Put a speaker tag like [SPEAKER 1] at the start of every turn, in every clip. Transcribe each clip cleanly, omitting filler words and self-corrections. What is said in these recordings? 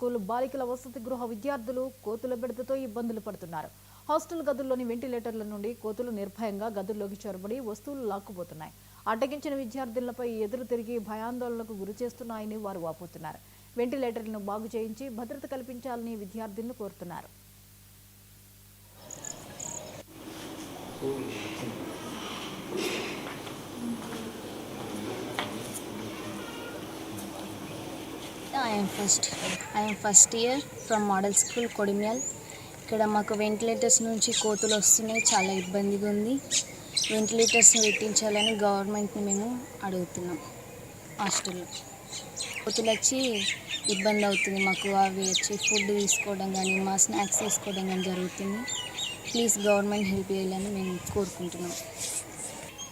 [SPEAKER 1] School బాలికల వసతి గృహ విద్యార్థులు కోతుల బెడదతో ఇబ్బందులు పడుతున్నారు. హాస్టల్ గదుల్లోని వెంటిలేటర్ల నుండి కోతులు నిర్భయంగా గదుల్లోకి చొరబడి వస్తువులు లాక్కుపోతున్నాయి. అడ్డగించిన విద్యార్థులపై ఎదురు తిరిగి భయాందోళనకు గురి చేస్తున్నాయని వారు వాపోతున్నారు. వెంటిలేటర్లను బాగు చేయించి భద్రత కల్పించాలని విద్యార్థులను కోరుతున్నారు.
[SPEAKER 2] I am first year from Model School Kodimyal. ఇక్కడ మాకు వెంటిలేటర్స్ నుంచి కోతులు వస్తున్నాయి, చాలా ఇబ్బందిగా ఉంది. వెంటిలేటర్స్ని పెట్టించాలని గవర్నమెంట్ని మేము అడుగుతున్నాం. హాస్టల్లో కోతులు వచ్చి ఇబ్బంది అవుతుంది మాకు. అవి వచ్చి ఫుడ్ తీసుకోవడం కానీ మా స్నాక్స్ తీసుకోవడం కానీ జరుగుతుంది. ప్లీజ్ గవర్నమెంట్ హెల్ప్ చేయాలని మేము కోరుకుంటున్నాం.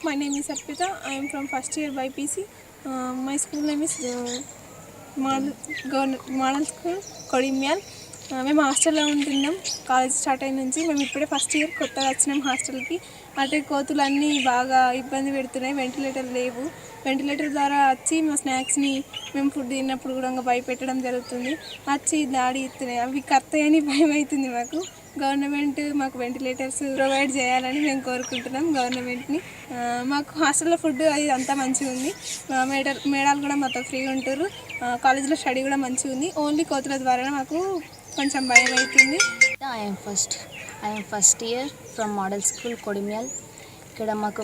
[SPEAKER 3] My name is Arpita. I am from first year BPC. My school name is Model School Kodimyal. మేము హాస్టల్లో ఉంటున్నాం. కాలేజ్ స్టార్ట్ అయిన నుంచి మేము ఇప్పుడే ఫస్ట్ ఇయర్ కొత్తగా వచ్చినాం హాస్టల్కి. అంటే కోతులు అన్నీ బాగా ఇబ్బంది పెడుతున్నాయి. వెంటిలేటర్ లేవు. వెంటిలేటర్ ద్వారా వచ్చి మా స్నాక్స్ని మేము ఫుడ్ తిన్నప్పుడు కూడా భయపెట్టడం జరుగుతుంది. వచ్చి దాడి ఇస్తున్నాయి. అవి కర్తాయని భయం అవుతుంది మాకు. గవర్నమెంట్ మాకు వెంటిలేటర్స్ ప్రొవైడ్ చేయాలని మేము కోరుకుంటున్నాం గవర్నమెంట్ని. మాకు హాస్టల్లో ఫుడ్ అది అంతా మంచిగా ఉంది. మేడాలు కూడా మాతో ఫ్రీగా ఉంటారు. కాలేజ్లో స్టడీ కూడా మంచిగా ఉంది. ఓన్లీ కోతుల ద్వారా మాకు కొంచెం భయం అవుతుంది.
[SPEAKER 2] I am first year from Model School Kodimyal. ఇక్కడ మాకు